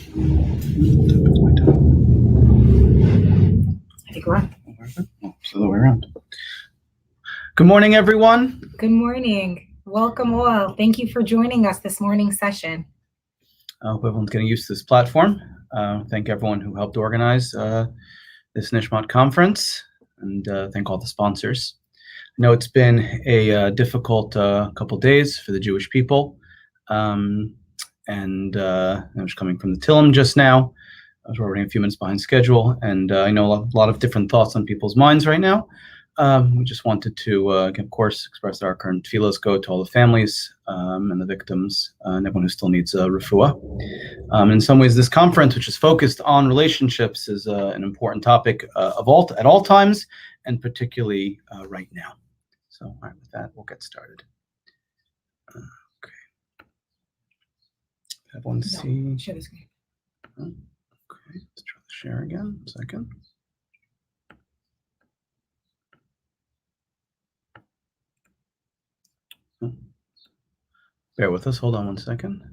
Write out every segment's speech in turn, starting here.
I think we're on. It's the other way around. Good morning, everyone. Good morning. Welcome all. Thank you for joining us this morning's session. I hope everyone's getting used to this platform. Thank everyone who helped organize this Nishmat conference, and thank all the sponsors. I know it's been a difficult couple days for the Jewish people, and I was coming from the Tillim just now. I was running a few minutes behind schedule, and I know a lot of different thoughts on people's minds right now. We just wanted to, of course, express our current tefillos go to all the families and the victims and everyone who still needs refuah. In some ways, this conference, which is focused on relationships, is an important topic at all times, and particularly right now. So, all right, with that, we'll get started. Okay. Everyone see? Share the screen. Okay, let's try to share again. A second. Bear with us. Hold on 1 second.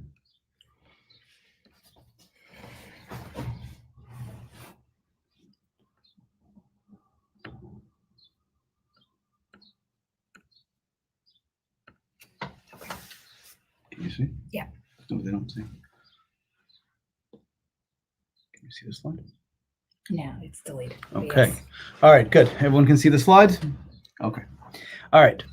Can you see? Yeah. No, they don't see. Can you see the slide? No, it's delayed. Okay. Yes. All right, good. Everyone can see the slides? Okay. All right.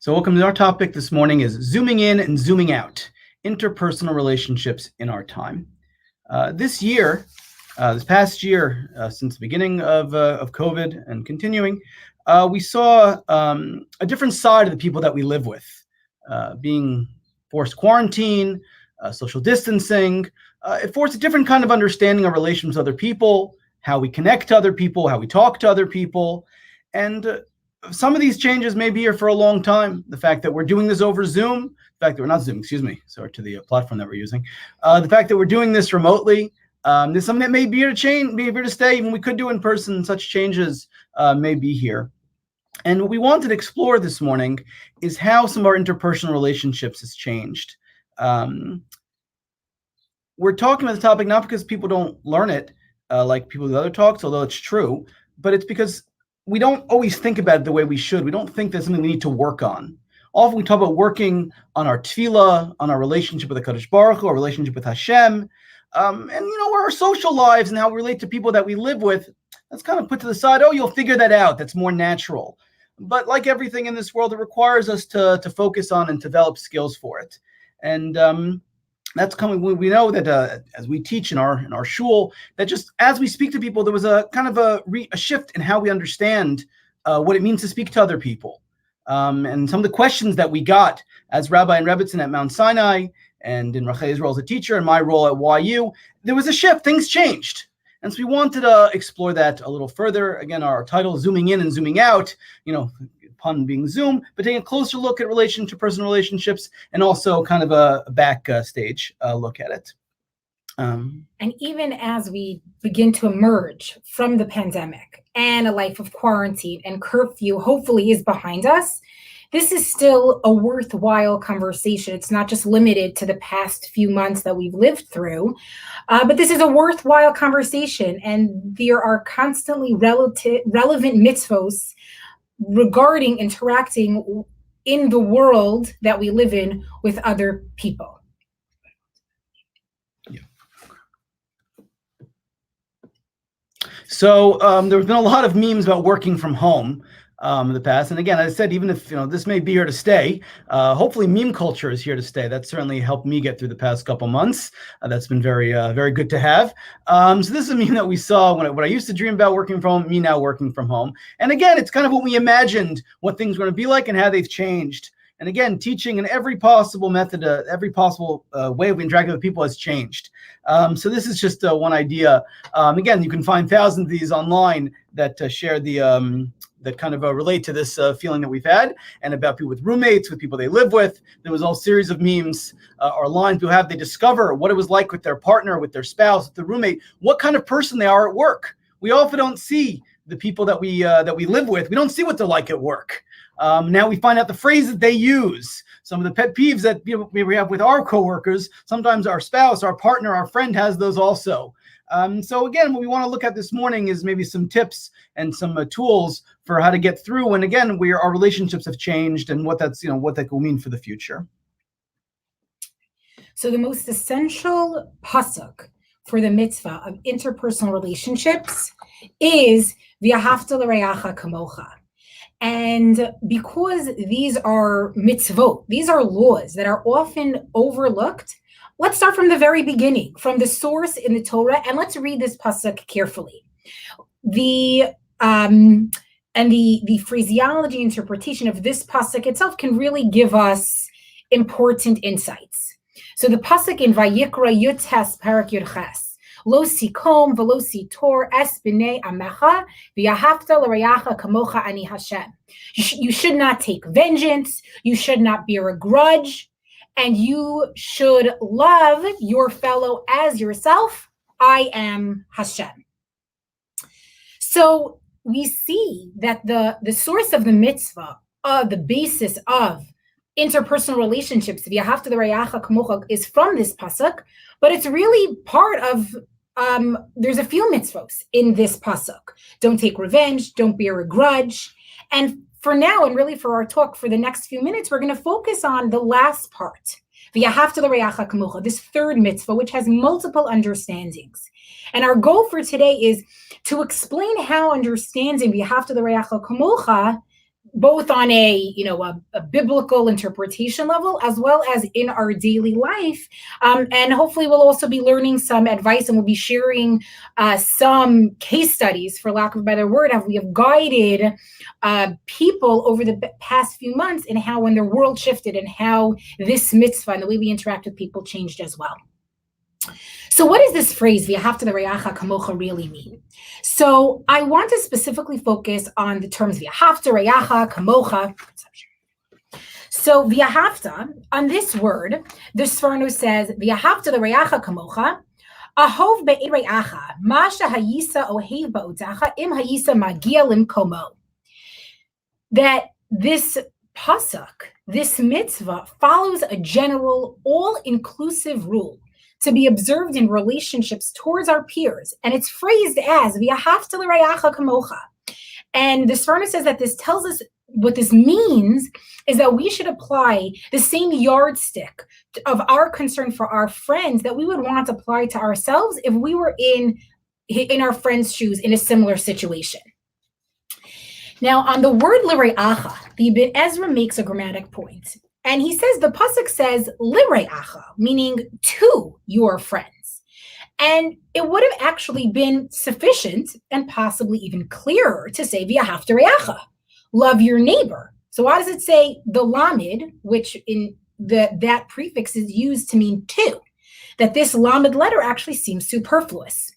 So welcome to our topic this morning is zooming in and zooming out, interpersonal relationships in our time. This past year, since the beginning of COVID and continuing, we saw a different side of the people that we live with, being forced quarantine, social distancing. It forced a different kind of understanding of relations with other people, how we connect to other people, how we talk to other people. And some of these changes may be here for a long time. The fact that we're doing this over Zoom, the fact that we're not Zoom, sorry, to the platform that we're using. The fact that we're doing this remotely, there's something that may be here to change, be here to stay. Even we could do in person, such changes may be here. And what we wanted to explore this morning is how some of our interpersonal relationships has changed. We're talking about the topic not because people don't learn it like people with other talks, although it's true, but it's because we don't always think about it the way we should. We don't think that's something we need to work on. Often we talk about working on our tefillah, on our relationship with the Kadosh Baruch Hu, our relationship with Hashem, and our social lives and how we relate to people that we live with. That's kind of put to the side. Oh, you'll figure that out. That's more natural. But like everything in this world, it requires us to focus on and develop skills for it. And that's coming. We know that as we teach in our shul, that just as we speak to people, there was a kind of a shift in how we understand what it means to speak to other people. And some of the questions that we got as Rabbi and Rebbitzin at Mount Sinai, and in Rachel's role as a teacher, and my role at YU, there was a shift. Things changed. And so we wanted to explore that a little further. Again, our title is Zooming In and Zooming Out, pun being Zoom, but taking a closer look at personal relationships and also kind of a backstage look at it. And even as we begin to emerge from the pandemic and a life of quarantine and curfew hopefully is behind us, this is still a worthwhile conversation. It's not just limited to the past few months that we've lived through, but this is a worthwhile conversation. And there are constantly relevant mitzvos regarding interacting in the world that we live in with other people. Yeah. So there's been a lot of memes about working from home in the past. And again, as I said, even if this may be here to stay, hopefully meme culture is here to stay. That certainly helped me get through the past couple months. That's been very, very good to have. So this is a meme that we saw when I used to dream about working from home, me now working from home. And again, it's kind of what we imagined what things were going to be like and how they've changed. And again, teaching in every possible method, every possible way of interacting with people has changed. So this is just one idea. Again, you can find thousands of these online that share that kind of relate to this feeling that we've had, and about people with roommates, with people they live with. There was a whole series of memes or lines they discover what it was like with their partner, with their spouse, with the roommate, what kind of person they are at work. We often don't see the people that we live with, we don't see what they're like at work. Now we find out the phrase that they use. Some of the pet peeves that we have with our coworkers, sometimes our spouse, our partner, our friend has those also. So again, what we want to look at this morning is maybe some tips and some tools for how to get through when, again, our relationships have changed and what that will mean for the future. So the most essential pasuk for the mitzvah of interpersonal relationships is v'ahavta l'reacha kamocha. And because these are mitzvot, these are laws that are often overlooked, let's start from the very beginning, from the source in the Torah, and let's read this pasuk carefully. The phraseology interpretation of this pasuk itself can really give us important insights. So the pasuk in Vayikra Yutes Parak Yudches, Lo sikom v'lo sitor es b'nei amecha v'yahavta l'reacha kamocha ani Hashem. You should not take vengeance. You should not bear a grudge. And you should love your fellow as yourself. I am Hashem. So we see that the source of the mitzvah, the basis of interpersonal relationships, v'yahavta l'reacha kamocha, is from this pasuk, but it's really part of, there's a few mitzvos in this pasuk. Don't take revenge, don't bear a grudge. And for now, and really for our talk for the next few minutes, we're going to focus on the last part, v'yahavta l'reacha kamocha, this third mitzvah, which has multiple understandings. And our goal for today is to explain how understanding v'yahavta l'reacha kamocha, both on a biblical interpretation level, as well as in our daily life. And hopefully we'll also be learning some advice, and we'll be sharing some case studies, for lack of a better word, how we have guided people over the past few months in how when their world shifted and how this mitzvah and the way we interact with people changed as well. So what does this phrase, v'yahavta l'reacha kamocha, really mean? So I want to specifically focus on the terms v'yahavta, reacha, kamocha. So v'yahavta, on this word, the Sforno says, v'yahavta l'reacha kamocha, ahov be'ei reacha, ma shehayisa ohev ba'otacha, im hayisa magia limkomo. That this pasuk, this mitzvah, follows a general, all-inclusive rule to be observed in relationships towards our peers. And it's phrased as v'yahavta l'reacha kamocha. And the Sforno says that this tells us what this means is that we should apply the same yardstick of our concern for our friends that we would want to apply to ourselves if we were in our friend's shoes in a similar situation. Now, on the word l'reacha, the Ibn Ezra makes a grammatic point. And he says, the pasuk says, lireacha, meaning to your friends. And it would have actually been sufficient and possibly even clearer to say, v'yahavta reacha, love your neighbor. So why does it say the lamed, which in that prefix is used to mean to? That this lamed letter actually seems superfluous.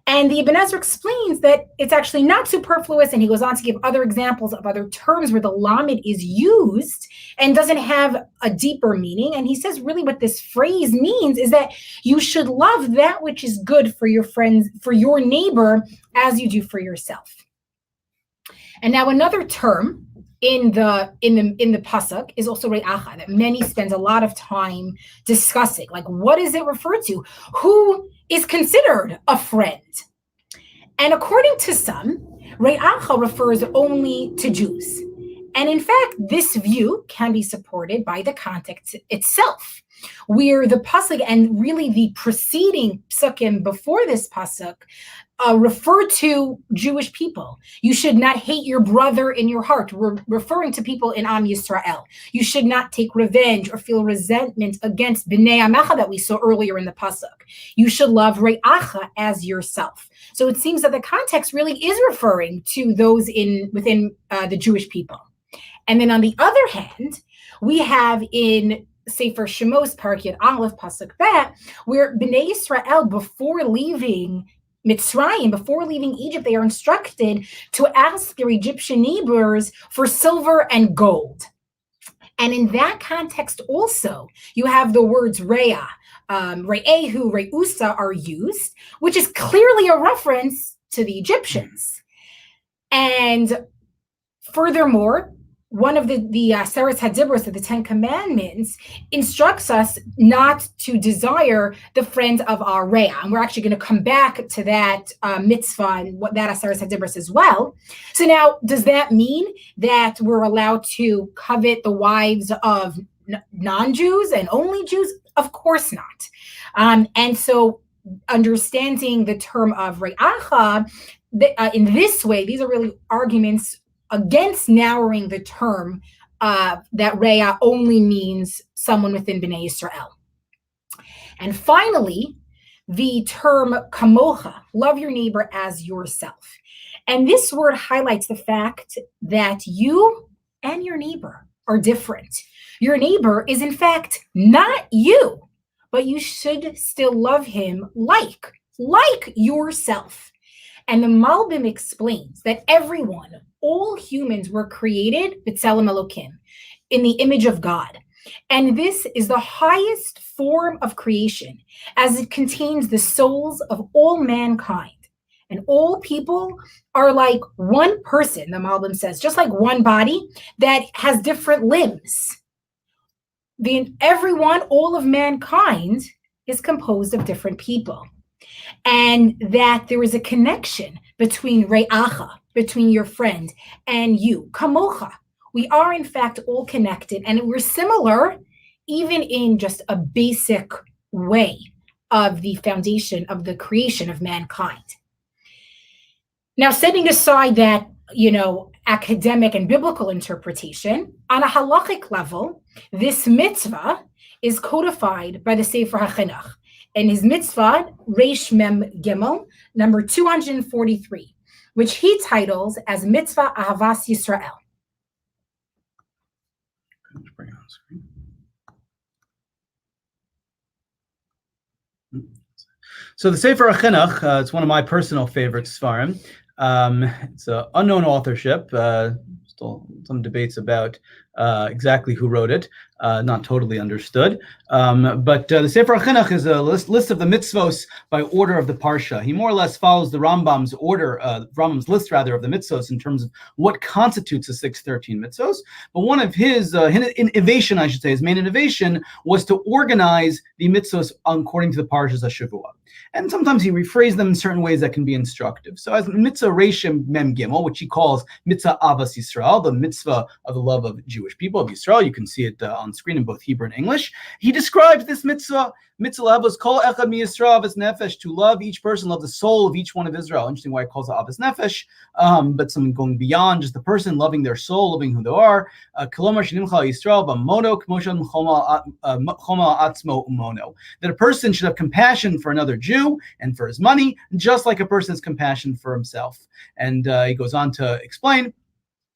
And the Ibn Ezra explains that it's actually not superfluous, and he goes on to give other examples of other terms where the lamed is used and doesn't have a deeper meaning. And he says really what this phrase means is that you should love that which is good for your friends, for your neighbor, as you do for yourself. And now another term in the pasuk is also re'acha, that many spend a lot of time discussing. Like, what does it refer to? Who is considered a friend? And according to some, re'acha refers only to Jews. And in fact, this view can be supported by the context itself, where the pasuk and really the preceding psukim before this pasuk refer to Jewish people. You should not hate your brother in your heart. We're referring to people in Am Yisrael. You should not take revenge or feel resentment against B'nei Amecha that we saw earlier in the pasuk. You should love Re'acha as yourself. So it seems that the context really is referring to those within the Jewish people. And then on the other hand, we have in Sefer Shemos, Parak Yud Aleph, pasuk Bet, where B'nei Yisrael, before leaving Mitzrayim, before leaving Egypt, they are instructed to ask their Egyptian neighbors for silver and gold. And in that context also, you have the words Re'ah, Re'ehu, Re'usa are used, which is clearly a reference to the Egyptians. And furthermore, one of the Seres Hadibros of the Ten Commandments instructs us not to desire the friend of our Rea. And we're actually going to come back to that mitzvah and what that Seres Hadibros as well. So now, does that mean that we're allowed to covet the wives of non-Jews and only Jews? Of course not. And so understanding the term of Re'acha in this way, these are really arguments against narrowing the term that Re'ah only means someone within Bnei Yisrael. And finally, the term kamocha, love your neighbor as yourself. And this word highlights the fact that you and your neighbor are different. Your neighbor is in fact not you, but you should still love him like yourself. And the Malbim explains that everyone, all humans were created b'tselem Elokim, in the image of God. And this is the highest form of creation, as it contains the souls of all mankind. And all people are like one person, the Malbim says, just like one body that has different limbs. Everyone, all of mankind, is composed of different people. And that there is a connection between Re'acha, between your friend, and you, kamocha. We are, in fact, all connected, and we're similar even in just a basic way of the foundation of the creation of mankind. Now, setting aside that, academic and biblical interpretation, on a halachic level, this mitzvah is codified by the Sefer HaChinuch. And his mitzvah, Reish Mem Gimel, number 243, which he titles as Mitzvah Ahavas Yisrael. So the Sefer HaChinuch, it's one of my personal favorite Sfarim. It's an unknown authorship. Still some debates about exactly who wrote it. Not totally understood. But the Sefer HaChinuch is a list of the mitzvos by order of the Parsha. He more or less follows the Rambam's Rambam's list rather of the mitzvos in terms of what constitutes the 613 mitzvos. But one of his innovation, I should say, his main innovation was to organize the mitzvos according to the Parshas HaShavua. And sometimes he rephrased them in certain ways that can be instructive. So as mitzvah Reish Mem Gimel, which he calls mitzvah Avas Yisrael, the mitzvah of the love of Jewish people, of Yisrael, you can see it on screen in both Hebrew and English. He describes this mitzvah Avos kol echad mi Yisrael avas nefesh, to love each person, love the soul of each one of Israel. Interesting why it calls it avas nefesh, but something going beyond just the person, loving their soul, loving who they are. Kolomar shenimcha Yisrael b'mono k'moshan choma atzmo umono. That a person should have compassion for another Jew and for his money, just like a person has compassion for himself. And he goes on to explain.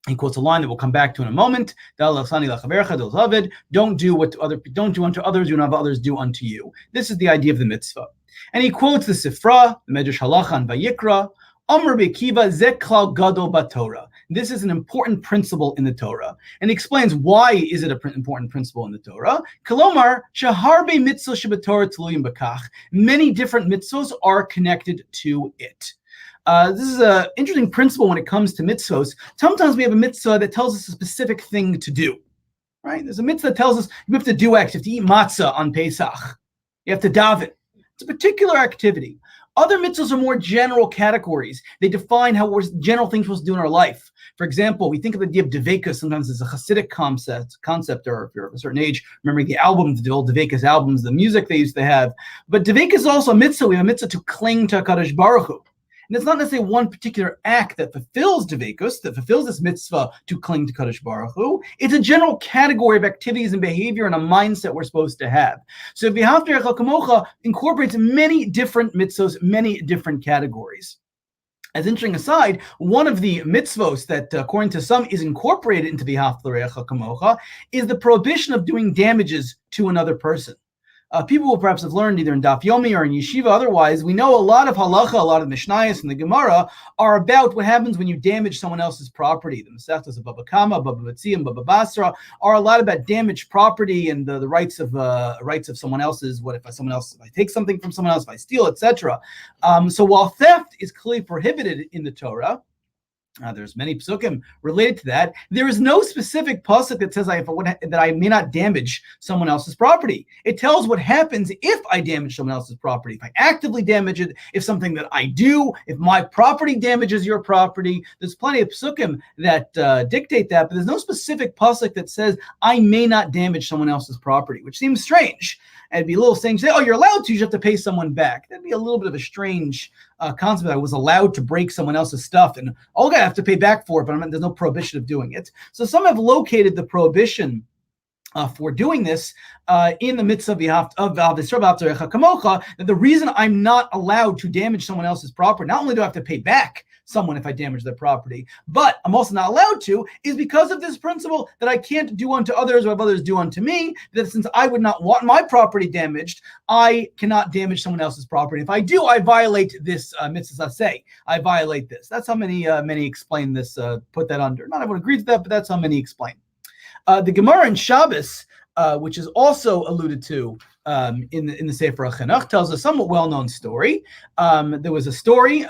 He quotes a line that we'll come back to in a moment. Don't do unto others, do not others do unto you. This is the idea of the mitzvah. And he quotes the Sifra, the Medrash Halacha and Vayikra, Amr Bekiva Zeklal Gadol Batorah. This is an important principle in the Torah. And he explains why is it an important principle in the Torah. Kolomar, Shaharbe Mitzvah Shabbatorah Tluyim Bakach. Many different mitzvahs are connected to it. This is an interesting principle when it comes to mitzvahs. Sometimes we have a mitzvah that tells us a specific thing to do, right? There's a mitzvah that tells us you have to do X, you have to eat matzah on Pesach. You have to daven. It's a particular activity. Other mitzvahs are more general categories. They define how we're general things we're supposed to do in our life. For example, we think of the idea of Devekus sometimes as a Hasidic concept, or if you're of a certain age, remembering the albums, the old Devekus albums, the music they used to have. But Devekus is also a mitzvah. We have a mitzvah to cling to HaKadosh Baruch Hu. And it's not necessarily one particular act that fulfills Devekus, that fulfills this mitzvah to cling to Kadosh Baruch Hu. It's a general category of activities and behavior and a mindset we're supposed to have. So V'ahavta L'reacha Kamocha incorporates many different mitzvahs, many different categories. As an interesting aside, one of the mitzvos that, according to some, is incorporated into V'ahavta L'reacha Kamocha is the prohibition of doing damages to another person. People will perhaps have learned either in Daf Yomi or in Yeshiva. Otherwise, we know a lot of halacha, a lot of Mishnayos and the Gemara are about what happens when you damage someone else's property. The Masechtas of Baba Kama, Baba Batzi, and Baba Basra are a lot about damaged property and the rights of someone else's. What if if I take something from someone else, if I steal, etc. So while theft is clearly prohibited in the Torah, There's many psukim related to that. There is no specific pasuk that says that I may not damage someone else's property. It tells what happens if I damage someone else's property. If I actively damage it, if something that I do, if my property damages your property. There's plenty of psukim that dictate that, but there's no specific pasuk that says I may not damage someone else's property, which seems strange. And it'd be a little strange to say, oh, you're allowed to, you just have to pay someone back. That'd be a little bit of a strange concept. I was allowed to break someone else's stuff, and I have to pay back for it, but there's no prohibition of doing it. So some have located the prohibition for doing this in the midst of that the reason I'm not allowed to damage someone else's property, not only do I have to pay back someone if I damage their property, but I'm also not allowed to, is because of this principle that I can't do unto others what others do unto me, that since I would not want my property damaged, I cannot damage someone else's property. If I do, I violate this mitzvah say. I violate this. That's how many explain this, put that under. Not everyone agrees with that, but that's how many explain. The Gemara in Shabbos, which is also alluded to in the Sefer HaChinuch, tells a somewhat well-known story. There was a story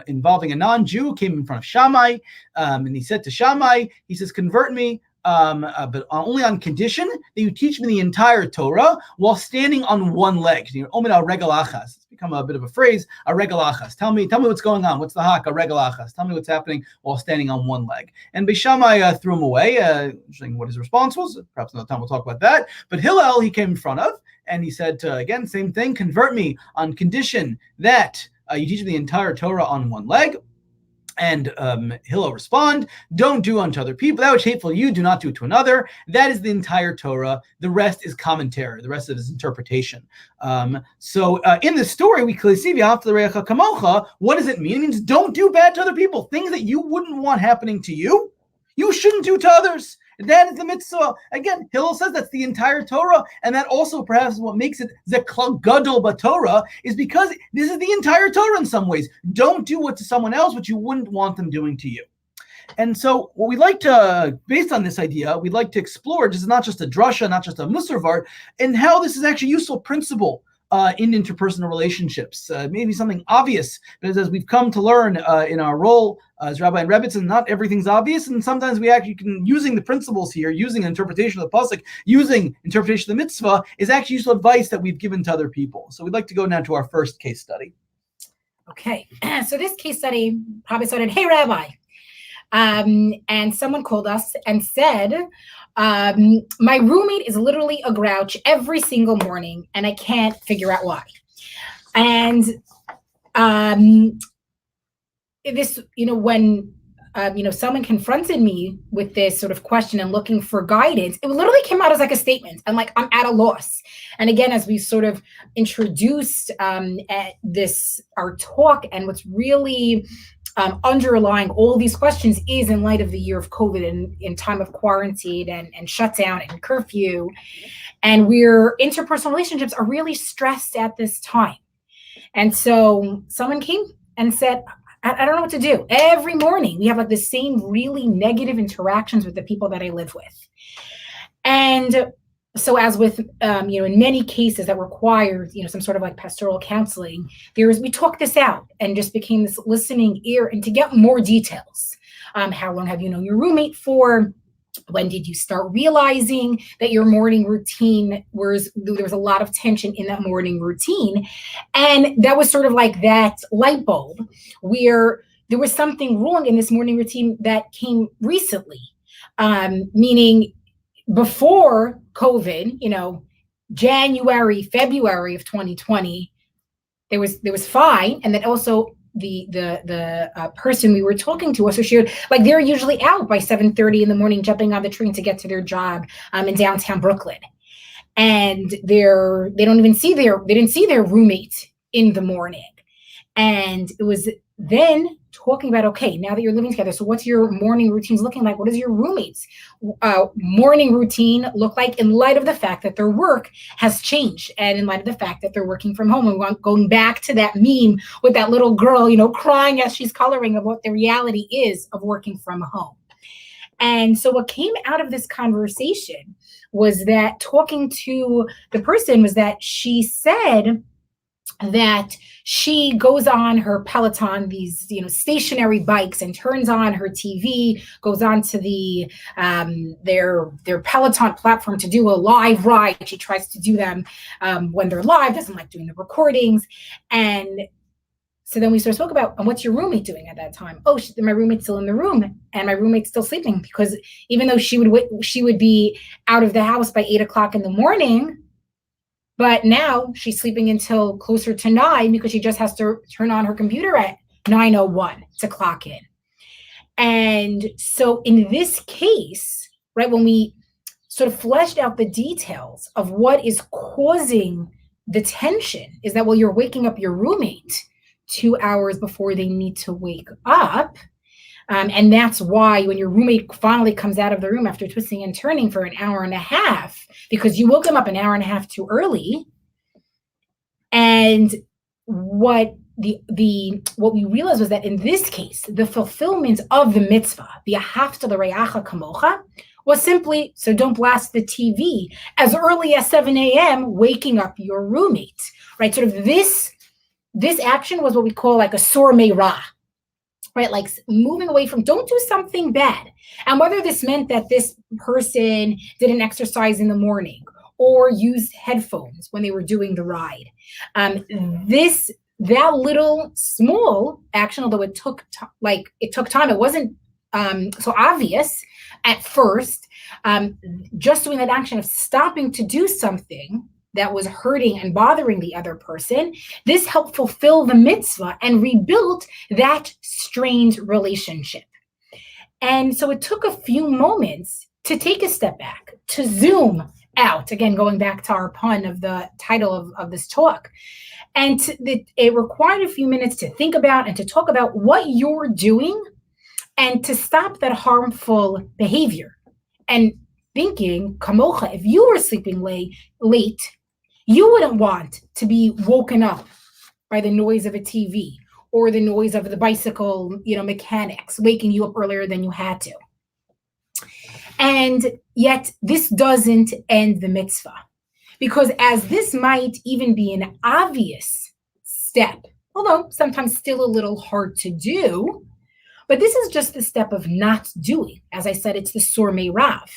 involving a non-Jew who came in front of Shammai, and he said to Shammai, he says, convert me, but only on condition that you teach me the entire Torah while standing on one leg. Omed al regel achas. It's become a bit of a phrase, a regel achas. Tell me what's going on. What's the hak, a regel achas? Tell me what's happening while standing on one leg. And Beishamai threw him away, interesting what his response was. Perhaps another time we'll talk about that. But Hillel, he came in front of, and he said, again, same thing, convert me on condition that you teach me the entire Torah on one leg. And Hillel respond, don't do unto other people that which hateful you, do not do to another. That is the entire Torah. The rest is commentary. The rest of it is interpretation. So in this story, we clearly see, what does it mean? It means don't do bad to other people. Things that you wouldn't want happening to you, you shouldn't do to others. That is the mitzvah. Again, Hillel says that's the entire Torah, and that also perhaps what makes it Zeklal Gadol B'Torah is because this is the entire Torah in some ways. Don't do to someone else what you wouldn't want them doing to you. And so what we'd like to, based on this idea, we'd like to explore, this is not just a drasha, not just a musar vart, and how this is actually a useful principle in interpersonal relationships. Maybe something obvious, but as we've come to learn in our role as Rabbi and Rebbitzin, not everything's obvious, and sometimes we actually can, using the principles here, using interpretation of the pasuk, using interpretation of the mitzvah, is actually useful advice that we've given to other people. So we'd like to go now to our first case study. Okay, so this case study probably started, hey, Rabbi. And someone called us and said, my roommate is literally a grouch every single morning, and I can't figure out why. And this, when someone confronted me with this sort of question and looking for guidance, it literally came out as like a statement, and like I'm at a loss. And again, as we sort of introduced our talk, and what's really underlying all these questions is in light of the year of COVID and in time of quarantine and shutdown and curfew. And interpersonal relationships are really stressed at this time. And so someone came and said, I don't know what to do. Every morning we have like the same really negative interactions with the people that I live with. And so as with, in many cases that required, some sort of like pastoral counseling, we talked this out and just became this listening ear, and to get more details. How long have you known your roommate for? When did you start realizing that your morning routine there was a lot of tension in that morning routine? And that was sort of like that light bulb where there was something wrong in this morning routine that came recently, meaning before COVID, January, February of 2020, there was fine. And then also the person we were talking to also shared, like they're usually out by 7:30 in the morning, jumping on the train to get to their job in downtown Brooklyn. And they didn't see their roommate in the morning. And it was then talking about, okay, now that you're living together, so what's your morning routines looking like? What does your roommate's morning routine look like in light of the fact that their work has changed, and in light of the fact that they're working from home? And going back to that meme with that little girl, crying as she's coloring, of what the reality is of working from home. And so what came out of this conversation was that talking to the person was that she said that she goes on her Peloton, these stationary bikes, and turns on her TV, goes on to their Peloton platform to do a live ride. She tries to do them when they're live, doesn't like doing the recordings. And so then we sort of spoke about, and what's your roommate doing at that time? Oh, my roommate's still in the room, and my roommate's still sleeping, because even though she would be out of the house by 8 o'clock in the morning, but now she's sleeping until closer to 9, because she just has to turn on her computer at 9:01 to clock in. And so in this case, right, when we sort of fleshed out the details of what is causing the tension, is that, well, you're waking up your roommate 2 hours before they need to wake up. And that's why when your roommate finally comes out of the room after twisting and turning for an hour and a half, because you woke them up an hour and a half too early. And what we realized was that in this case, the fulfillment of the mitzvah, the ahavta l'reacha kamocha, was simply, so don't blast the TV as early as 7 a.m., waking up your roommate, right? Sort of this action was what we call like a sor meirah, right? Like moving away from, don't do something bad. And whether this meant that this person didn't exercise in the morning or used headphones when they were doing the ride, that little small action, although it took time, it wasn't so obvious at first, just doing that action of stopping to do something that was hurting and bothering the other person, this helped fulfill the mitzvah and rebuild that strained relationship. And so it took a few moments to take a step back, to zoom out, again, going back to our pun of the title of this talk. And it required a few minutes to think about and to talk about what you're doing and to stop that harmful behavior. And thinking, kamocha, if you were sleeping late, you wouldn't want to be woken up by the noise of a TV or the noise of the bicycle, mechanics waking you up earlier than you had to. And yet this doesn't end the mitzvah, because as this might even be an obvious step, although sometimes still a little hard to do, but this is just the step of not doing. As I said, it's the sor meirav.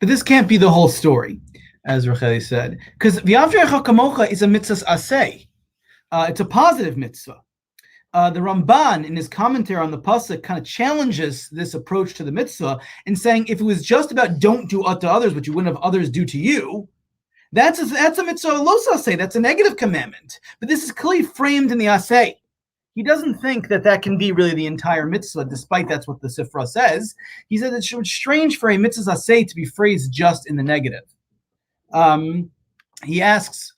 But this can't be the whole story, as Racheli said, because v'yavrecha kamocha is a mitzvah aseh. It's a positive mitzvah. The Ramban, in his commentary on the pasuk, kind of challenges this approach to the mitzvah in saying, if it was just about don't do unto others what you wouldn't have others do to you, that's a mitzvah los aseh. That's a negative commandment. But this is clearly framed in the aseh. He doesn't think that can be really the entire mitzvah, despite that's what the Sifra says. He says it's strange for a mitzvah aseh to be phrased just in the negative. He asks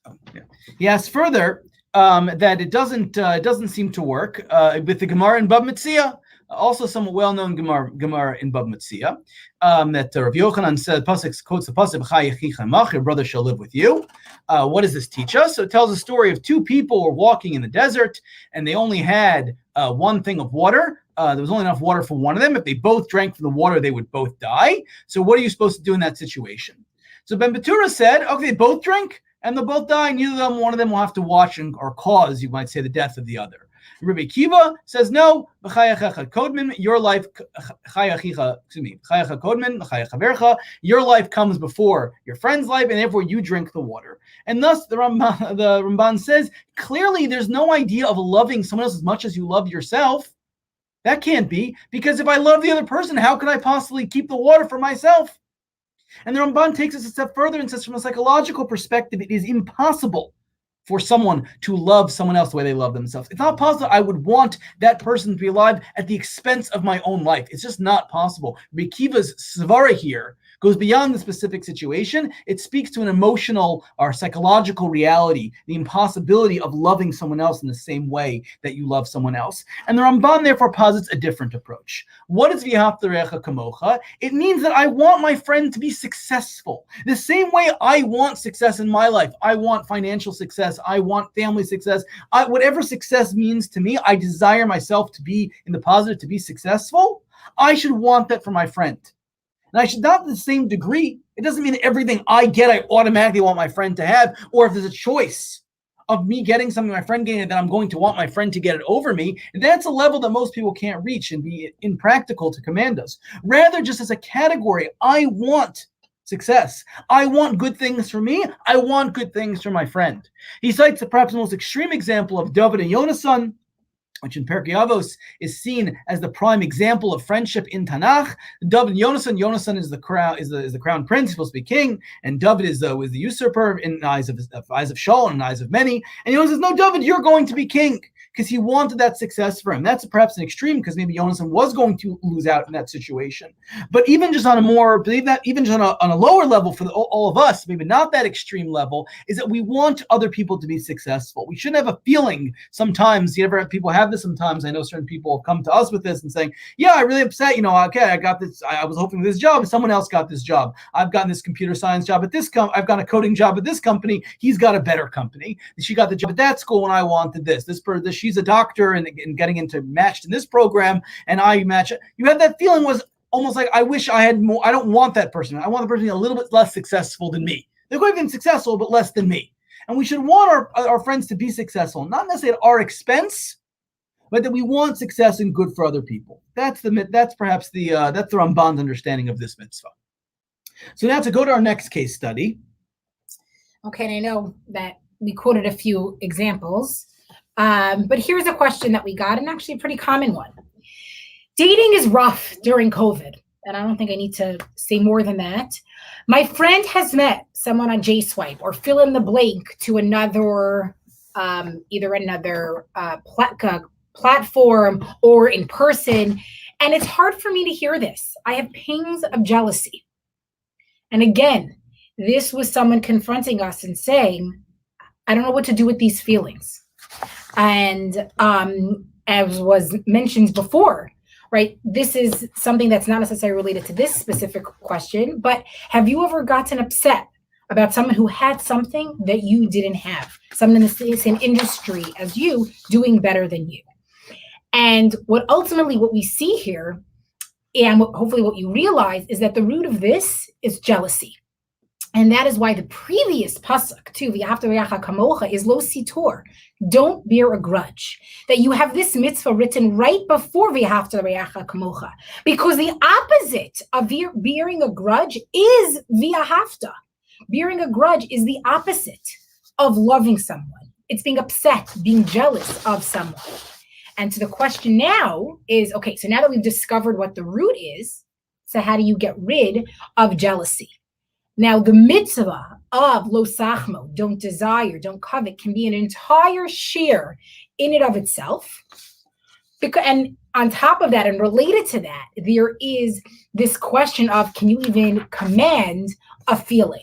further that it doesn't seem to work with the Gemara in Bab Metzia, also somewhat well-known Gemara in Bab Metzia, that Rav Yochanan said, Pasuk quotes the Pasuk, "Chai yechicha imach," your brother shall live with you. What does this teach us? So it tells a story of two people who were walking in the desert, and they only had one thing of water. There was only enough water for one of them. If they both drank from the water, they would both die. So what are you supposed to do in that situation? So Ben Batura said, okay, both drink, and they'll both die. One of them will have to watch or cause, you might say, the death of the other. Rabbi Akiva says, no, your life, your life comes before your friend's life, and therefore you drink the water. And thus the Ramban says, clearly there's no idea of loving someone else as much as you love yourself. That can't be, because if I love the other person, how can I possibly keep the water for myself? And the Ramban takes us a step further and says, from a psychological perspective, it is impossible for someone to love someone else the way they love themselves. It's not possible I would want that person to be alive at the expense of my own life. It's just not possible. Rabbi Akiva's svara here goes beyond the specific situation. It speaks to an emotional or psychological reality, the impossibility of loving someone else in the same way that you love someone else. And the Ramban therefore posits a different approach. What is v'ahavta l'reacha kamocha? It means that I want my friend to be successful. The same way I want success in my life. I want financial success. I want family success. Whatever success means to me, I desire myself to be in the positive, to be successful. I should want that for my friend. And I should not to the same degree. It doesn't mean that everything I get, I automatically want my friend to have, or if there's a choice of me getting something, my friend getting it, that I'm going to want my friend to get it over me. That's a level that most people can't reach and be impractical to command us. Rather, just as a category, I want success. I want good things for me. I want good things for my friend. He cites perhaps the most extreme example of David and Yonasan, which in Pirkei Avos is seen as the prime example of friendship in Tanakh. David and Yonasan is the crown prince, supposed to be king, and David is the usurper in the eyes of Shaul and in the eyes of many. And Yonasan says, "No, David, you're going to be king," because he wanted that success for him. That's perhaps an extreme, because maybe Yonasan was going to lose out in that situation. But even just on a lower level for all of us, maybe not that extreme level, is that we want other people to be successful. We shouldn't have a feeling sometimes. You ever have people have this sometimes? I know certain people come to us with this and saying, "Yeah, I'm really upset. Okay, I got this. I was hoping for this job, and someone else got this job. I've gotten this computer science job at this I've got a coding job at this company. He's got a better company. She got the job at that school, and I wanted this. She's a doctor and getting into matched in this program, and I match it." You have that feeling was almost like, I wish I had more. I don't want that person. I want the person to be a little bit less successful than me. They're going to be successful, but less than me. And we should want our friends to be successful, not necessarily at our expense, but that we want success and good for other people. That's perhaps the Ramban's understanding of this mitzvah. So now to go to our next case study. Okay, and I know that we quoted a few examples, but here's a question that we got, and actually a pretty common one. Dating is rough during COVID, and I don't think I need to say more than that. My friend has met someone on JSwipe, or fill in the blank to another, either another platform or in person, and it's hard for me to hear this. I have pangs of jealousy. And again, this was someone confronting us and saying, I don't know what to do with these feelings. And as was mentioned before, right, this is something that's not necessarily related to this specific question, but have you ever gotten upset about someone who had something that you didn't have, someone in the same industry as you doing better than you? And what we see here, and hopefully what you realize, is that the root of this is jealousy. And that is why the previous pasuk to V'ahavta Re'acha Kamocha is lo sitor, don't bear a grudge. That you have this mitzvah written right before V'ahavta Re'acha Kamocha, because the opposite of bearing a grudge is V'ahavta. Bearing a grudge is the opposite of loving someone. It's being upset, being jealous of someone. And so the question now is, okay, so now that we've discovered what the root is, so how do you get rid of jealousy? Now, the mitzvah of lo sachmo, don't desire, don't covet, can be an entire share in and of itself. And on top of that, and related to that, there is this question of, can you even command a feeling?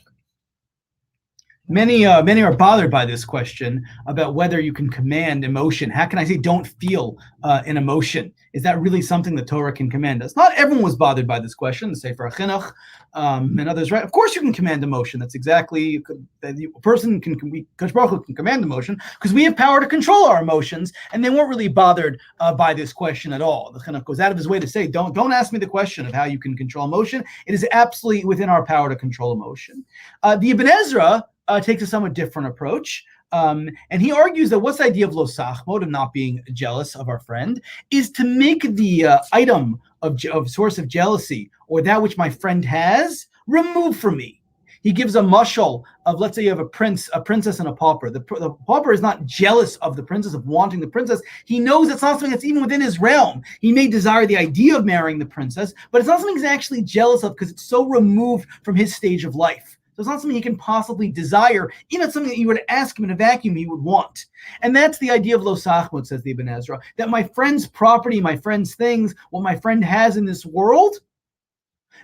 Many are bothered by this question about whether you can command emotion. How can I say don't feel an emotion? Is that really something the Torah can command us? Not everyone was bothered by this question. The Sefer HaChinuch and others, right? Of course you can command emotion. That's exactly, a person can command emotion, because we have power to control our emotions, and they weren't really bothered by this question at all. The Chinuch goes out of his way to say, don't ask me the question of how you can control emotion. It is absolutely within our power to control emotion. The Ibn Ezra takes a somewhat different approach. And he argues that what's the idea of lo sachmod, of not being jealous of our friend, is to make the item of source of jealousy, or that which my friend has, removed from me. He gives a mashal of, let's say you have a princess and a pauper. The pauper is not jealous of the princess, of wanting the princess. He knows it's not something that's even within his realm. He may desire the idea of marrying the princess, but it's not something he's actually jealous of, because it's so removed from his stage of life. So it's not something he can possibly desire. Even something that you were to ask him in a vacuum, he would want. And that's the idea of lo sachmod, says the Ibn Ezra, that my friend's property, my friend's things, what my friend has in this world,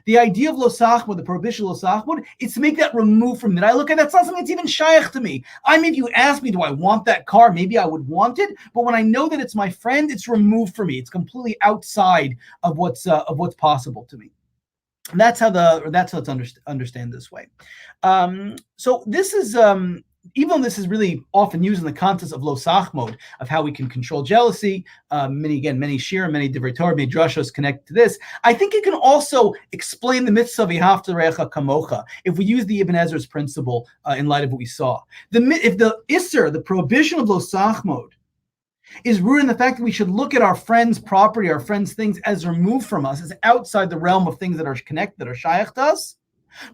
the idea of lo sachmod, the prohibition of lo sachmod, is to make that remove from me. I look at that's not something that's even shaykh to me. If you ask me, do I want that car? Maybe I would want it, but when I know that it's my friend, it's removed from me. It's completely outside of what's possible to me. That's how it's understand this way. So this is even though this is really often used in the context of lo sachmod, of how we can control jealousy, many shir, many divrei Torah, many drushos connect to this, I think it can also explain the mitzvah v'ahavta recha kamocha, if we use the Ibn Ezra's principle in light of what we saw. If the isser, the prohibition of lo sachmod, is rooted in the fact that we should look at our friends' property, our friends' things, as removed from us, as outside the realm of things that are connected, that are shaykh to us,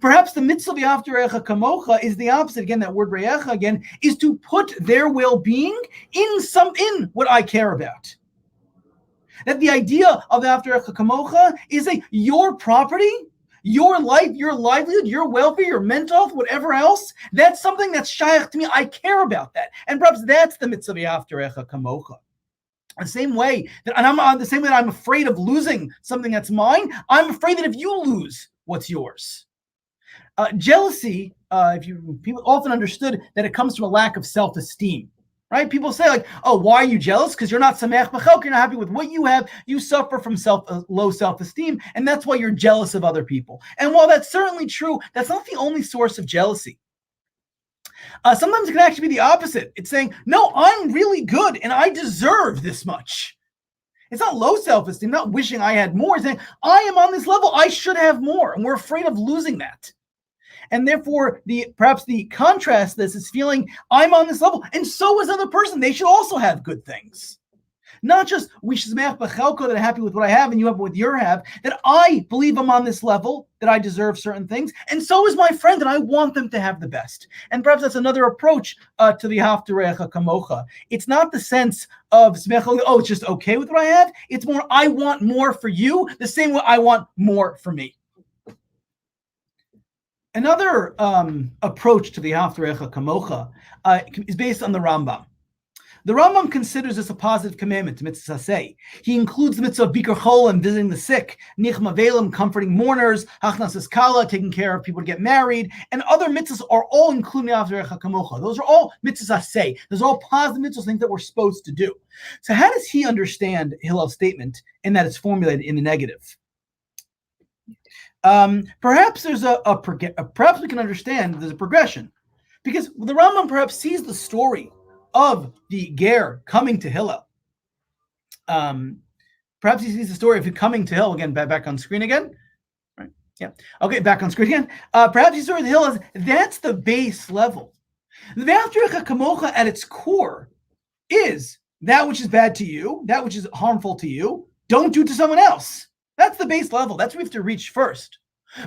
perhaps the mitzvah v'ahavta recha kamocha is the opposite. Again, that word re'echa again is to put their well-being in what I care about. That the idea of the v'ahavta recha kamocha is your property, your life, your livelihood, your welfare, your mental health, whatever else, that's something that's shaykh to me. I care about that. And perhaps that's the mitzvah v'ahavta recha kamocha. The same way that I'm afraid of losing something that's mine, I'm afraid that if you lose what's yours. Jealousy, people often understood that it comes from a lack of self-esteem, right? People say like, oh, why are you jealous? Because you're not samech b'chelk, you're not happy with what you have. You suffer from low self-esteem, and that's why you're jealous of other people. And while that's certainly true, that's not the only source of jealousy. Sometimes it can actually be the opposite. It's saying, no, I'm really good, and I deserve this much. It's not low self-esteem, not wishing I had more. It's saying, I am on this level, I should have more, and we're afraid of losing that. And therefore, perhaps the contrast to this is feeling I'm on this level, and so is another person. They should also have good things. Not just we shemech b'chelko, that I'm happy with what I have and you have what you have, that I believe I'm on this level, that I deserve certain things, and so is my friend, and I want them to have the best. And perhaps that's another approach to the v'ahavta recha kamocha. It's not the sense of oh, it's just okay with what I have. It's more, I want more for you, the same way I want more for me. Another approach to the v'ahavta recha kamocha is based on the Rambam. The Rambam considers this a positive commandment, mitzvah saseh. He includes the mitzvah of bikar cholim, visiting the sick, nichma velim, comforting mourners, hachnasas kala, taking care of people to get married, and other mitzvahs are all including v'ahavta recha kamocha. Those are all mitzvah saseh. Those are all positive mitzvahs, things that we're supposed to do. So how does he understand Hillel's statement in that it's formulated in the negative? Perhaps there's perhaps we can understand there's a progression, because the Rambam perhaps sees the story of the ger coming to Hillel. Perhaps he sees the story of him coming to Hillel again. Back on screen again, right? Yeah. Okay, back on screen again. Perhaps he saw the Hillel as that's the base level. The v'ahavta recha kamocha at its core is that which is bad to you, that which is harmful to you, don't do to someone else. That's the base level. That's what we have to reach first.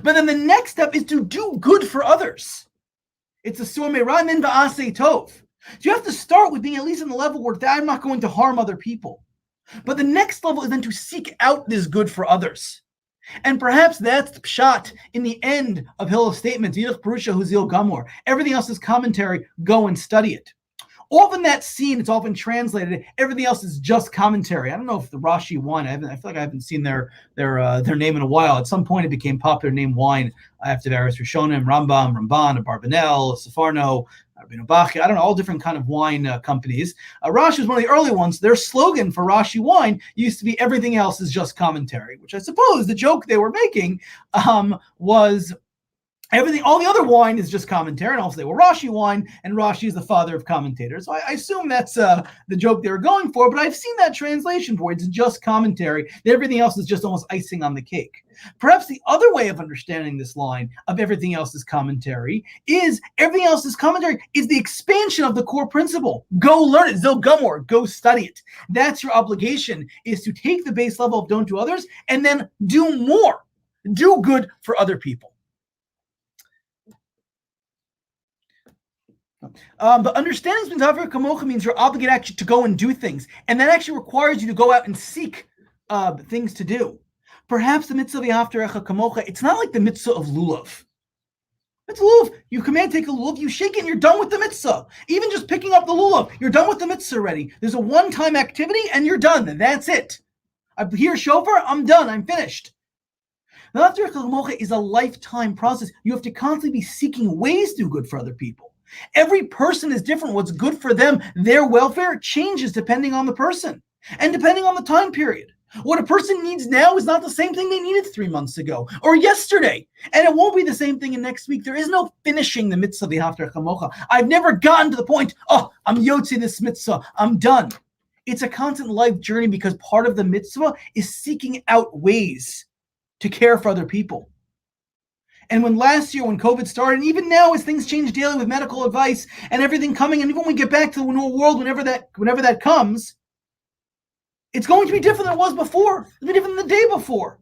But then the next step is to do good for others. It's a sur meramin va'aseh tov. So you have to start with being at least in the level where I'm not going to harm other people. But the next level is then to seek out this good for others. And perhaps that's the pshat in the end of Hillel's statement, Yidach Perusha Huzil Gamor. Everything else is commentary, go and study it. Often that scene, it's often translated, everything else is just commentary. I don't know if the Rashi wine, I feel like I haven't seen their name in a while. At some point it became popular name wine after various Rishonim, Rambam, Ramban, Abarbanel, Sefarno, Rabbeinu Bachya, I don't know, all different kind of wine companies. Rashi was one of the early ones. Their slogan for Rashi wine used to be everything else is just commentary, which I suppose the joke they were making was everything, all the other wine is just commentary, and also they were Rashi wine, and Rashi is the father of commentators. So I assume that's the joke they were going for, but I've seen that translation for it. It's just commentary. Everything else is just almost icing on the cake. Perhaps the other way of understanding this line of everything else is commentary is everything else is commentary is the expansion of the core principle. Go learn it. Zil Gumor, go study it. That's your obligation, is to take the base level of don't do others and then do more. Do good for other people. But understanding v'ahavta recha kamocha means you're obligated actually to go and do things, and that actually requires you to go out and seek things to do. Perhaps the mitzvah v'ahavta recha kamocha, it's not like the mitzvah of lulav. It's lulav. You command take a lulav, you shake it, and you're done with the mitzvah. Even just picking up the lulav, you're done with the mitzvah already. There's a one-time activity, and you're done. And that's it. I hear shofar, I'm done. I'm finished. The v'ahavta recha kamocha is a lifetime process. You have to constantly be seeking ways to do good for other people. Every person is different. What's good for them, their welfare changes depending on the person and depending on the time period. What a person needs now is not the same thing they needed 3 months ago or yesterday. And it won't be the same thing in next week. There is no finishing the mitzvah of the Haftarah Chamocha. I've never gotten to the point, oh, I'm yotzi this mitzvah, I'm done. It's a constant life journey because part of the mitzvah is seeking out ways to care for other people. And when last year, when COVID started, and even now as things change daily with medical advice and everything coming, and even when we get back to the new world, whenever that comes, it's going to be different than it was before. It'll be different than the day before.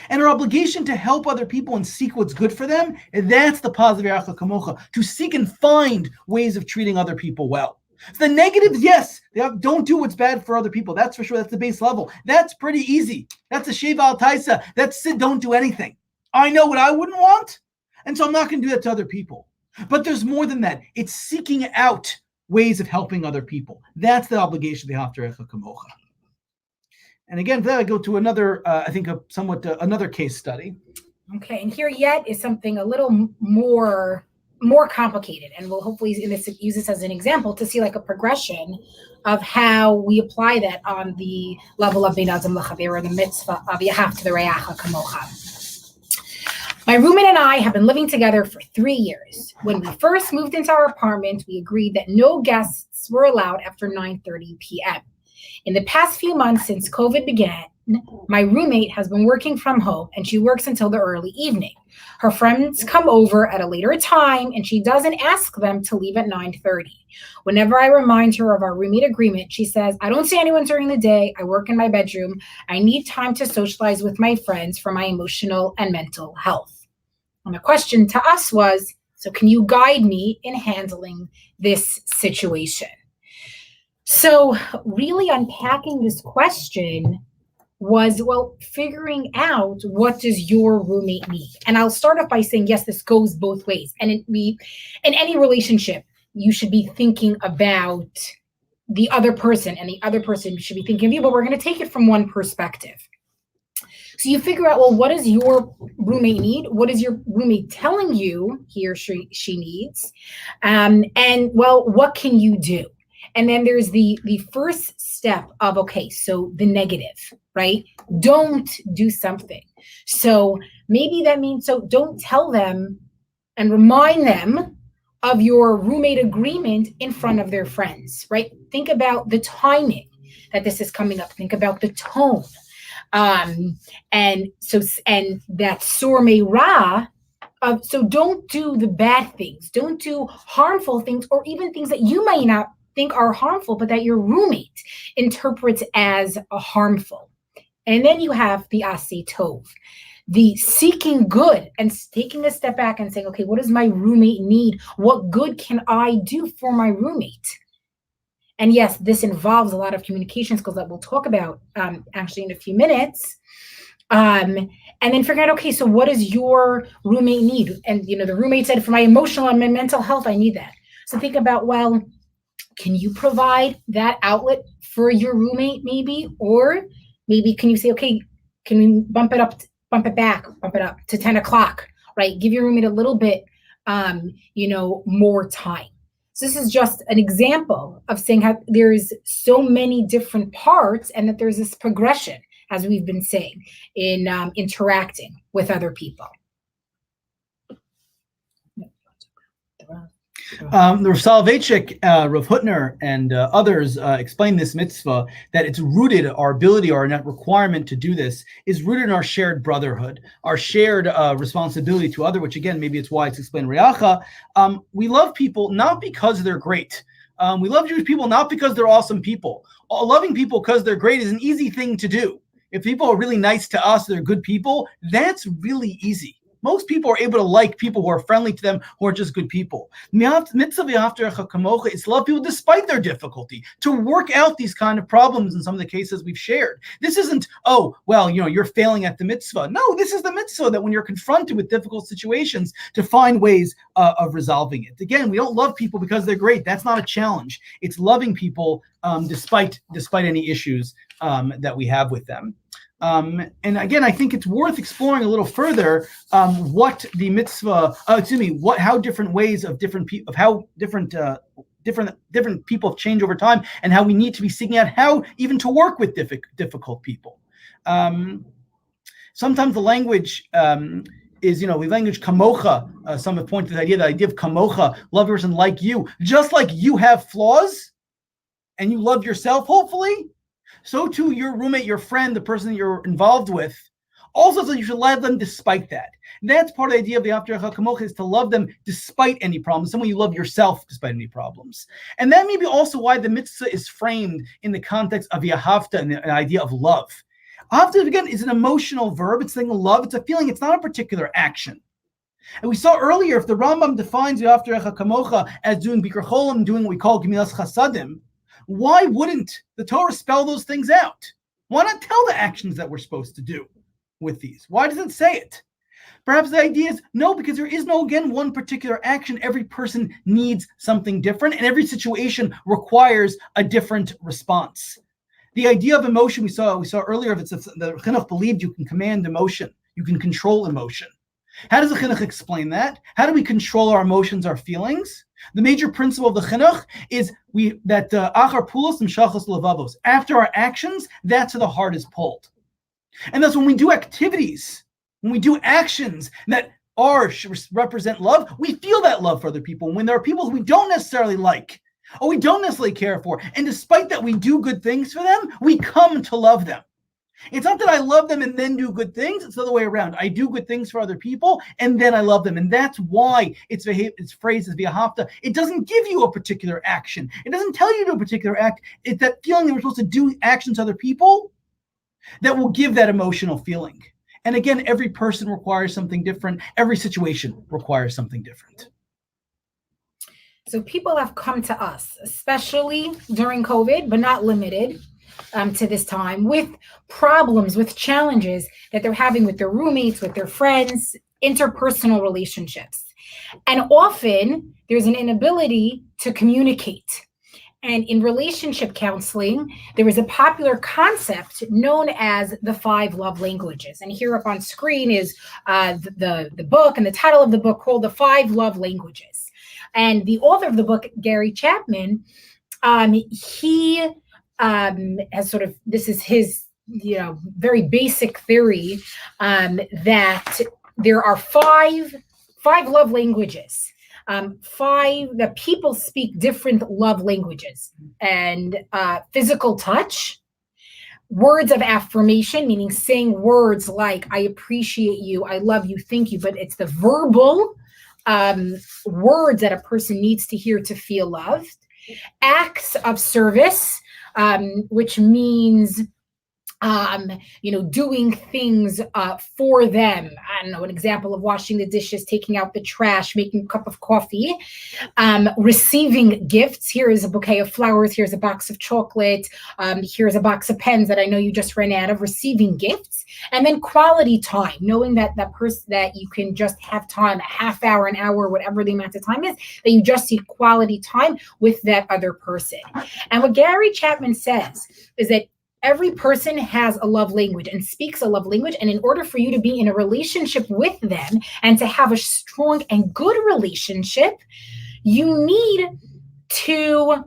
And our obligation to help other people and seek what's good for them, and that's the positive Yaracha Kamocha, to seek and find ways of treating other people well. The negatives, yes, don't do what's bad for other people. That's for sure. That's the base level. That's pretty easy. That's a Sheva al Taisa. That's it. Don't do anything. I know what I wouldn't want, and so I'm not going to do that to other people. But there's more than that. It's seeking out ways of helping other people. That's the obligation of the Haftarah Kamocha. And again, then I go to another, another case study. Okay, and here yet is something a little more complicated, and we'll hopefully use this as an example to see like a progression of how we apply that on the level of Bein Adam L'Chaver, the mitzvah of Yahavta Re'acha Kamocha. My roommate and I have been living together for 3 years. When we first moved into our apartment, we agreed that no guests were allowed after 9:30 p.m. In the past few months since COVID began, my roommate has been working from home and she works until the early evening. Her friends come over at a later time and she doesn't ask them to leave at 9:30. Whenever I remind her of our roommate agreement, she says, I don't see anyone during the day. I work in my bedroom. I need time to socialize with my friends for my emotional and mental health. And the question to us was, so can you guide me in handling this situation? So really unpacking this question was, well, figuring out what does your roommate need? And I'll start off by saying, yes, this goes both ways. And in any relationship, you should be thinking about the other person and the other person should be thinking of you, but we're going to take it from one perspective. So you figure out, well, what does your roommate need? What is your roommate telling you he or she needs? And well, what can you do? And then there's the first step of, okay, so the negative, right? Don't do something. So maybe that means, so don't tell them and remind them of your roommate agreement in front of their friends, right? Think about the timing that this is coming up. Think about the tone. And that sur meira of, so don't do the bad things. Don't do harmful things or even things that you might not think are harmful, but that your roommate interprets as harmful. And then you have the aseh tov, the seeking good and taking a step back and saying, okay, what does my roommate need? What good can I do for my roommate? And yes, this involves a lot of communication skills that we'll talk about actually in a few minutes. And then figure out, okay, so what does your roommate need? And, the roommate said, for my emotional and my mental health, I need that. So think about, well, can you provide that outlet for your roommate maybe? Or maybe can you say, okay, can we bump it up to 10 o'clock, right? Give your roommate a little bit, more time. So this is just an example of saying how there's so many different parts and that there's this progression, as we've been saying, in interacting with other people. The Rav Soloveitchik, Rav Hutner, and others explain this mitzvah, that it's rooted, our ability, our net requirement to do this is rooted in our shared brotherhood, our shared responsibility to other, which again, maybe it's why it's explained Re'acha. We love people not because they're great. We love Jewish people not because they're awesome people. Loving people because they're great is an easy thing to do. If people are really nice to us, they're good people, that's really easy. Most people are able to like people who are friendly to them, who are just good people. Mitzvah v'haftarah kamocha is to love people despite their difficulty, to work out these kind of problems in some of the cases we've shared. This isn't, oh, well, you're failing at the mitzvah. No, this is the mitzvah that when you're confronted with difficult situations, to find ways of resolving it. Again, we don't love people because they're great. That's not a challenge. It's loving people despite any issues that we have with them. And again, I think it's worth exploring a little further what the mitzvah, how different ways of different people, of how different people change over time, and how we need to be seeking out how even to work with difficult people. Sometimes the language is, the language kamocha. Some have pointed to the idea of kamocha, love a person like you. Just like you have flaws and you love yourself, hopefully, so too your roommate, your friend, the person that you're involved with, also so you should love them despite that. That's part of the idea of the Afterecha Kamocha, is to love them despite any problems, some way you love yourself despite any problems. And that may be also why the mitzvah is framed in the context of Yahavta and the idea of love. Ahavta, again, is an emotional verb. It's saying love. It's a feeling. It's not a particular action. And we saw earlier, if the Rambam defines Afterecha Kamocha as doing Bikur Cholim, doing what we call Gemilas Chasadim, why wouldn't the Torah spell those things out? Why not tell the actions that we're supposed to do with these? Why does it say it? Perhaps the idea is, no, because there is no, again, one particular action. Every person needs something different, and every situation requires a different response. The idea of emotion we saw earlier, the Chinuch believed you can command emotion, you can control emotion. How does the Chinuch explain that? How do we control our emotions, our feelings? The major principle of the Chinuch is that achar pulos nimshachos levavos. After our actions, that's where the heart is pulled. And thus when we do activities, when we do actions that represent love, we feel that love for other people. When there are people who we don't necessarily like, or we don't necessarily care for, and despite that we do good things for them, we come to love them. It's not that I love them and then do good things. It's the other way around. I do good things for other people and then I love them. And that's why it's phrased as V'ahavta. It doesn't give you a particular action. It doesn't tell you to do a particular act. It's that feeling that we're supposed to do actions to other people that will give that emotional feeling. And again, every person requires something different. Every situation requires something different. So people have come to us, especially during COVID, but not limited to this time, with problems, with challenges that they're having with their roommates, with their friends, interpersonal relationships. And often there's an inability to communicate. And in relationship counseling, there is a popular concept known as the 5 love languages. And here up on screen is the book and the title of the book, called The 5 Love Languages. And the author of the book, Gary Chapman, he has sort of, this is his, very basic theory, that there are five love languages. 5 that people speak different love languages, and physical touch, words of affirmation, meaning saying words like I appreciate you, I love you, thank you, but it's the verbal words that a person needs to hear to feel loved. Acts of service, which means doing things for them. I don't know, an example of washing the dishes, taking out the trash, making a cup of coffee, receiving gifts. Here is a bouquet of flowers. Here's a box of chocolate. Here's a box of pens that I know you just ran out of. Receiving gifts. And then quality time, knowing that person, that you can just have time, a half hour, an hour, whatever the amount of time is, that you just need quality time with that other person. And what Gary Chapman says is that every person has a love language and speaks a love language. And in order for you to be in a relationship with them and to have a strong and good relationship, you need to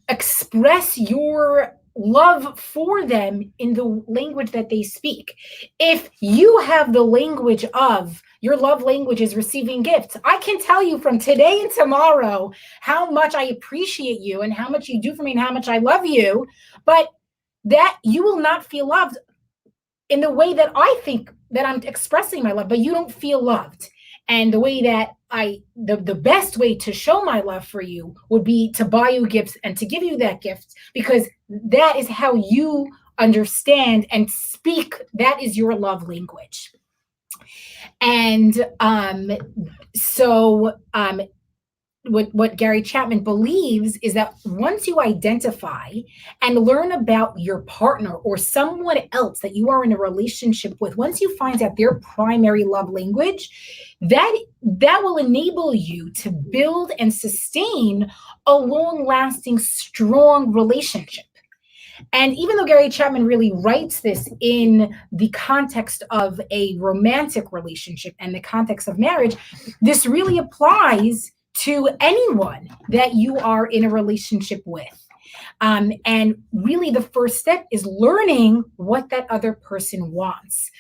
express your love for them in the language that they speak. If you have the language of your love language is receiving gifts, I can tell you from today and tomorrow how much I appreciate you and how much you do for me and how much I love you, but that you will not feel loved in the way that I think that I'm expressing my love, but you don't feel loved. And the way that the best way to show my love for you would be to buy you gifts and to give you that gift, because that is how you understand and speak. That is your love language. And what Gary Chapman believes is that once you identify and learn about your partner or someone else that you are in a relationship with, once you find out their primary love language, that will enable you to build and sustain a long-lasting, strong relationship. And even though Gary Chapman really writes this in the context of a romantic relationship and the context of marriage, this really applies to anyone that you are in a relationship with. And really, the first step is learning what that other person wants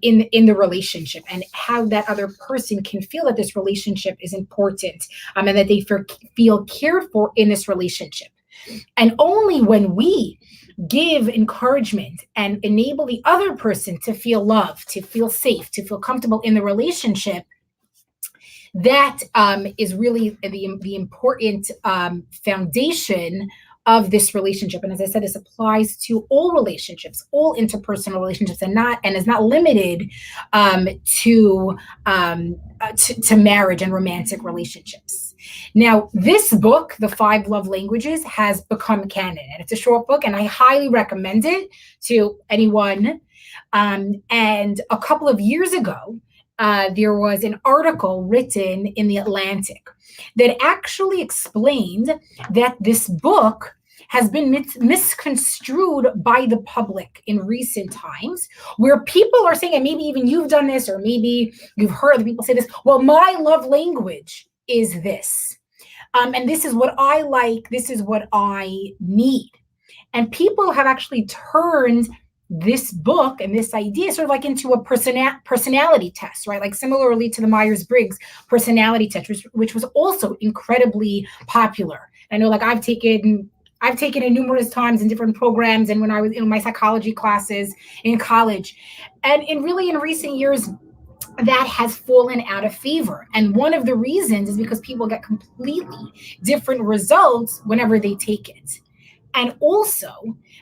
in the relationship, and how that other person can feel that this relationship is important, and that they feel cared for in this relationship. And only when we give encouragement and enable the other person to feel loved, to feel safe, to feel comfortable in the relationship, that is really the important foundation of this relationship. And as I said, this applies to all relationships, all interpersonal relationships, and is not limited to marriage and romantic relationships. Now, this book, The 5 Love Languages, has become canon, and it's a short book, and I highly recommend it to anyone. And a couple of years ago, there was an article written in The Atlantic that actually explained that this book has been misconstrued by the public in recent times, where people are saying, and maybe even you've done this, or maybe you've heard other people say this, well, my love language is this. And this is what I like, this is what I need. And people have actually turned this book and this idea sort of like into a personality test, right? Like similarly to the Myers-Briggs personality test, which was also incredibly popular. I know, like I've taken it numerous times in different programs, and when I was in my psychology classes in college. And in recent years, that has fallen out of favor. And one of the reasons is because people get completely different results whenever they take it. And also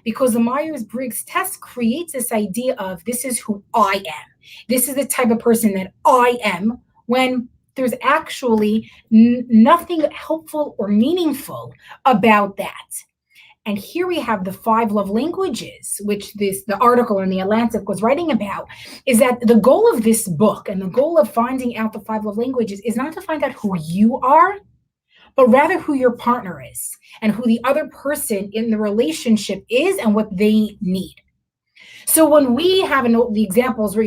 because the Myers-Briggs test creates this idea of, this is who I am. This is the type of person that I am, when there's actually nothing helpful or meaningful about that. And here we have the 5 love languages, which the article in The Atlantic was writing about, is that the goal of this book and the goal of finding out the 5 love languages is not to find out who you are, but rather who your partner is, and who the other person in the relationship is, and what they need. So when we have the examples where,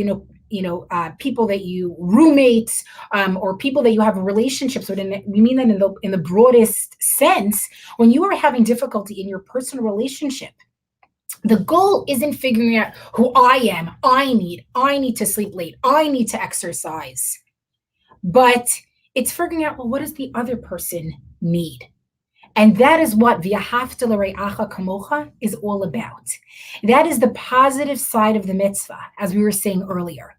people that you roommates, or people that you have relationships with, and we mean that in the broadest sense, when you are having difficulty in your personal relationship, the goal isn't figuring out who I am. I need to sleep late. I need to exercise. But it's figuring out, well, what does the other person need? And that is what V'ahavta l're'acha kamocha is all about. That is the positive side of the mitzvah, as we were saying earlier.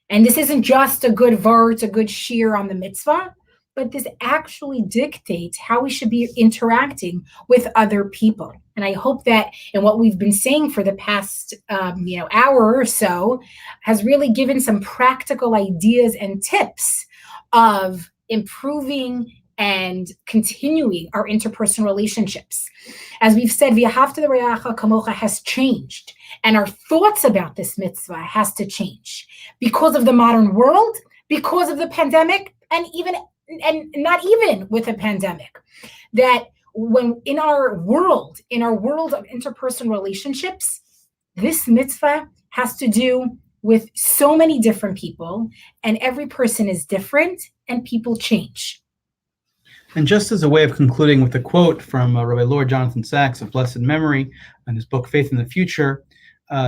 And this isn't just a good vart, a good shear on the mitzvah, but this actually dictates how we should be interacting with other people. And I hope that in what we've been saying for the past hour or so has really given some practical ideas and tips of improving and continuing our interpersonal relationships. As we've said, V'ahavta l're'acha kamocha has changed, and our thoughts about this mitzvah has to change because of the modern world, because of the pandemic, and not even with a pandemic. That when in our world of interpersonal relationships, this mitzvah has to do with so many different people, and every person is different, and people change. And just as a way of concluding with a quote from Rabbi Lord Jonathan Sacks of blessed memory in his book Faith in the Future,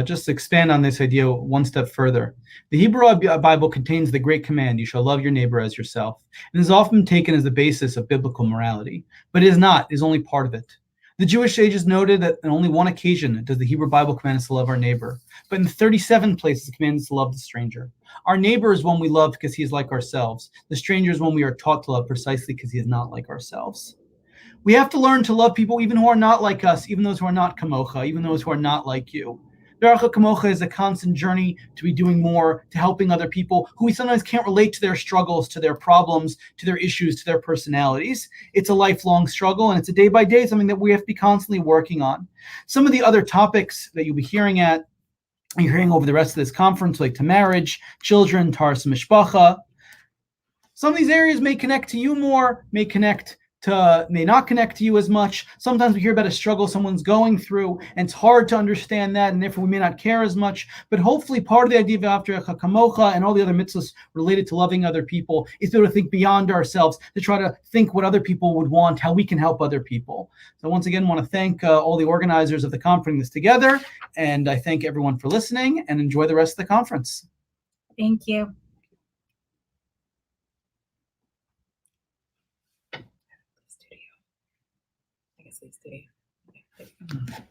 just to expand on this idea one step further. The Hebrew Bible contains the great command, you shall love your neighbor as yourself, and is often taken as the basis of biblical morality, but it is not, it is only part of it. The Jewish sages noted that on only one occasion does the Hebrew Bible command us to love our neighbor, but in 37 places it commands us to love the stranger. Our neighbor is one we love because he is like ourselves. The stranger is one we are taught to love precisely because he is not like ourselves. We have to learn to love people even who are not like us, even those who are not kamocha, even those who are not like you. Beracha Kamocha is a constant journey to be doing more, to helping other people who we sometimes can't relate to their struggles, to their problems, to their issues, to their personalities. It's a lifelong struggle, and it's a day-by-day something that we have to be constantly working on. Some of the other topics that you'll be hearing over the rest of this conference, like to marriage, children, Taras Mishpacha. Some of these areas may connect to you more, may connect may not connect to you as much. Sometimes we hear about a struggle someone's going through, and it's hard to understand that, and therefore we may not care as much. But hopefully part of the idea of V'ahavta kamocha and all the other mitzvahs related to loving other people is to think beyond ourselves, to try to think what other people would want, how we can help other people. So once again, I want to thank all the organizers of the conference putting this together, and I thank everyone for listening, and enjoy the rest of the conference. Thank you. Studio. I guess leave studio. Okay.